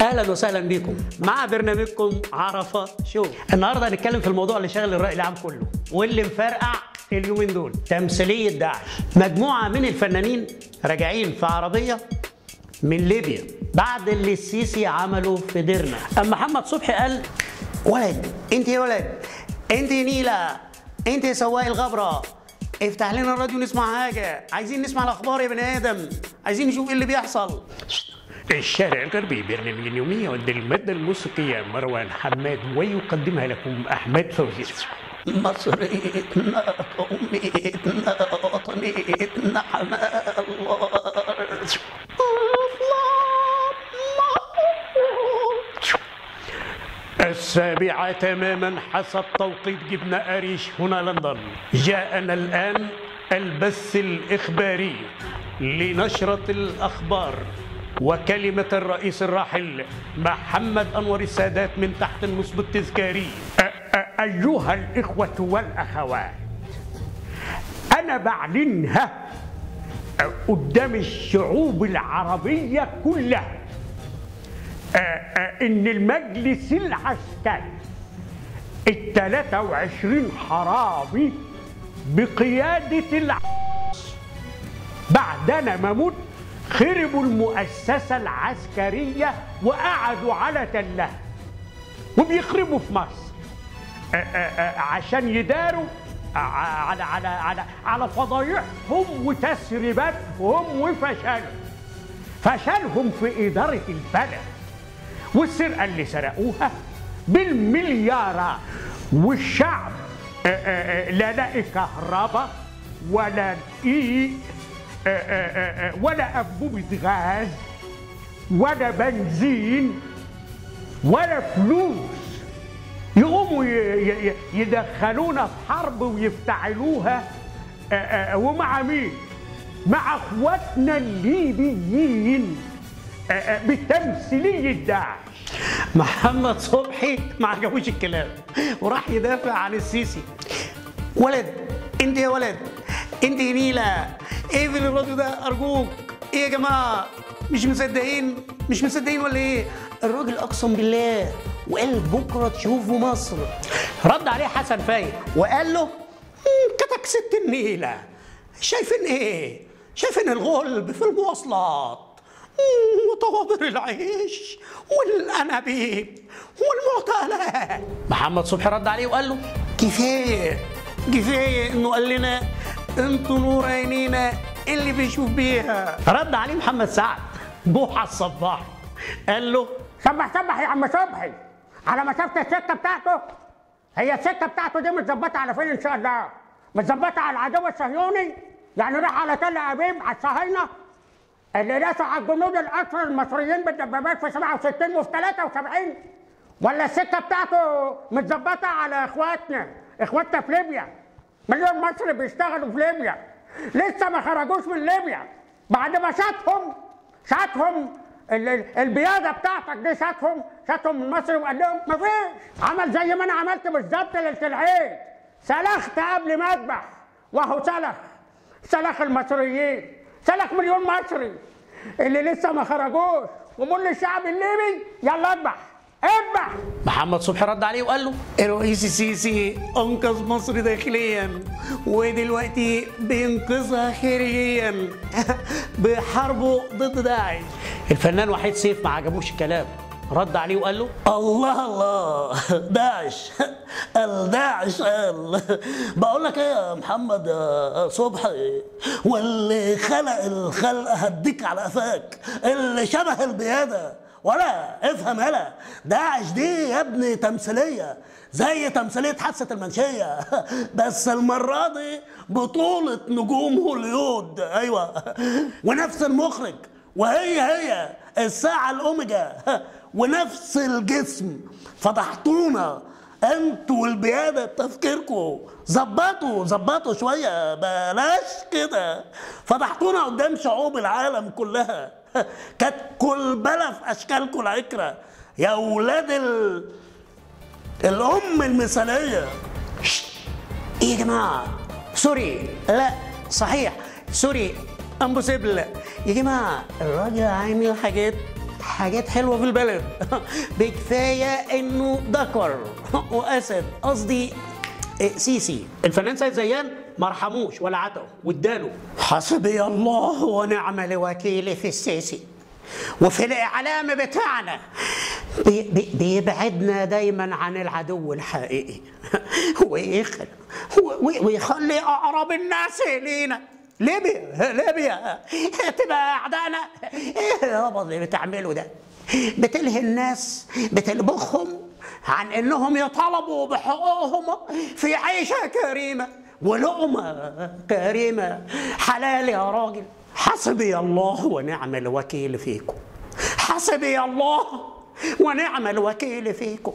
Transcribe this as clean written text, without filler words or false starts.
اهلا وسهلا بكم مع برنامجكم عرفة شو. النهارده هنتكلم في الموضوع اللي شاغل الرأي العام كله واللي مفرقع اليومين دول، تمثيلية داعش. مجموعة من الفنانين راجعين في عربية من ليبيا بعد اللي السيسي عمله في ديرنا. اما محمد صبحي قال: ولد انت يا ولد، انت يا نيلة، انت يا سواق الغبرة، افتح لنا الراديو نسمع حاجة، عايزين نسمع الأخبار يا بني آدم، عايزين نشوف ايه اللي بيحصل. الشارع الغربي برنامج اليومي عند المادة الموسيقية مروان حماد ويقدمها لكم أحمد فوزي. مصريتنا أميتنا وطنيتنا حمال السابعة تماما حسب توقيت جبنة قريش هنا لندن. جاءنا الآن البث الإخباري لنشرة الأخبار وكلمة الرئيس الراحل محمد أنور السادات من تحت النصب التذكاري. أيها الإخوة والأخوات، أنا بعلنها قدام الشعوب العربية كلها إن المجلس العسكري ال23 حرامي بقيادة بعدنا ما مت خربوا المؤسسة العسكرية وقعدوا على تلها وبيخربوا في مصر عشان يداروا على فضايحهم وتسريباتهم فشلهم في إدارة البلد والسرقة اللي سرقوها بالمليارات، والشعب لا لاقي كهرباء ولا دقيق ولا أنبوبة غاز ولا بنزين ولا فلوس، يقوموا يدخلونا في حرب ويفتعلوها. ومع مين؟ مع اخواتنا الليبيين بتمثيلية داعش. محمد صبحي ما عجبوش الكلام وراح يدافع عن السيسي. ولد انت يا ولد، انت يا نيلة، ايه في الراديو ده ارجوك؟ ايه يا جماعه، مش مصدقين ولا ايه؟ الراجل اقسم بالله وقال بكره تشوفوا مصر. رد عليه حسن فايق وقال له: كتك ست النيلة، شايفين ايه؟ شايفين الغلب في المواصلات وطوابير العيش والانابيب والمعتقلات. محمد صبحي رد عليه وقال له: كفايه انه قال لنا انتوا نور عينينا اللي بيشوف بيها. رد عليه محمد سعد بوحة الصباح قال له: صبح يا عم صبحي على مسافة السكة بتاعته. هي السكة بتاعته دي متظبطة على فين إن شاء الله؟ متظبطة على العدو الصهيوني، يعني راح على تل أبيب على الصهاينة اللي داسوا على الجنود الأسرى المصريين بالدبابات في 67 وفي 73، ولا السكة بتاعته متظبطة على إخواتنا في ليبيا؟ مليون مصري بيشتغلوا في ليبيا لسه ما خرجوش من ليبيا بعد ما شاتهم البياده بتاعتك دي، شاتهم من مصر وقال لهم مفيش. عمل زي ما انا عملت بالظبط ليله العيد، سلخت قبل ما اذبح، وهو سلخ المصريين، سلخ مليون مصري اللي لسه ما خرجوش، وقول للشعب الليبي يلا اذبح. محمد صبحي رد عليه وقال له: الرئيس السيسي انقذ مصر داخليا ودلوقتي بينقذها خارجيا بحربه ضد داعش. الفنان وحيد سيف ما عجبوش الكلام، رد عليه وقال له: الله داعش قال بقول لك ايه يا محمد صبحي، واللي خلق الخلق هديك على قفاك، اللي شبه البياده ولا افهم هلا، داعش دي يا ابني تمثيليه زي تمثيليه حادثه المنشيه بس المره دي بطوله نجوم هوليود. ايوه، ونفس المخرج، وهي الساعه الاوميجا ونفس الجسم. فضحتونا انتوا والبياده تفكيركم، ظبطوا شويه، بلاش كده. فضحتونا قدام شعوب العالم كلها، كانت كلبله في اشكالكم العكره يا اولاد الام المثاليه. ايه يا جماعه؟ سوري، لا صحيح سوري امبوسيبل يا جماعه. الراجل عامل حاجات حاجات حلوه في البلد. بكفايه انه ذكر واسد، قصدي سيسي. الفنان سيد زيان ما رحموش ولا عتقه واداله. حسبي الله ونعم الوكيل في السيسي وفي الاعلام بتاعنا، بيبعدنا دايما عن العدو الحقيقي ويخلي اقرب الناس لينا. ليبيا تبقى اعدائنا. ايه يابا اللي بتعمله ده؟ بتلهي الناس، بتلبخهم عن انهم يطالبوا بحقوقهم في عيشه كريمه ولقمه كريمه حلال يا راجل. حسبي الله ونعم الوكيل فيكم، حسبي الله ونعم الوكيل فيكم.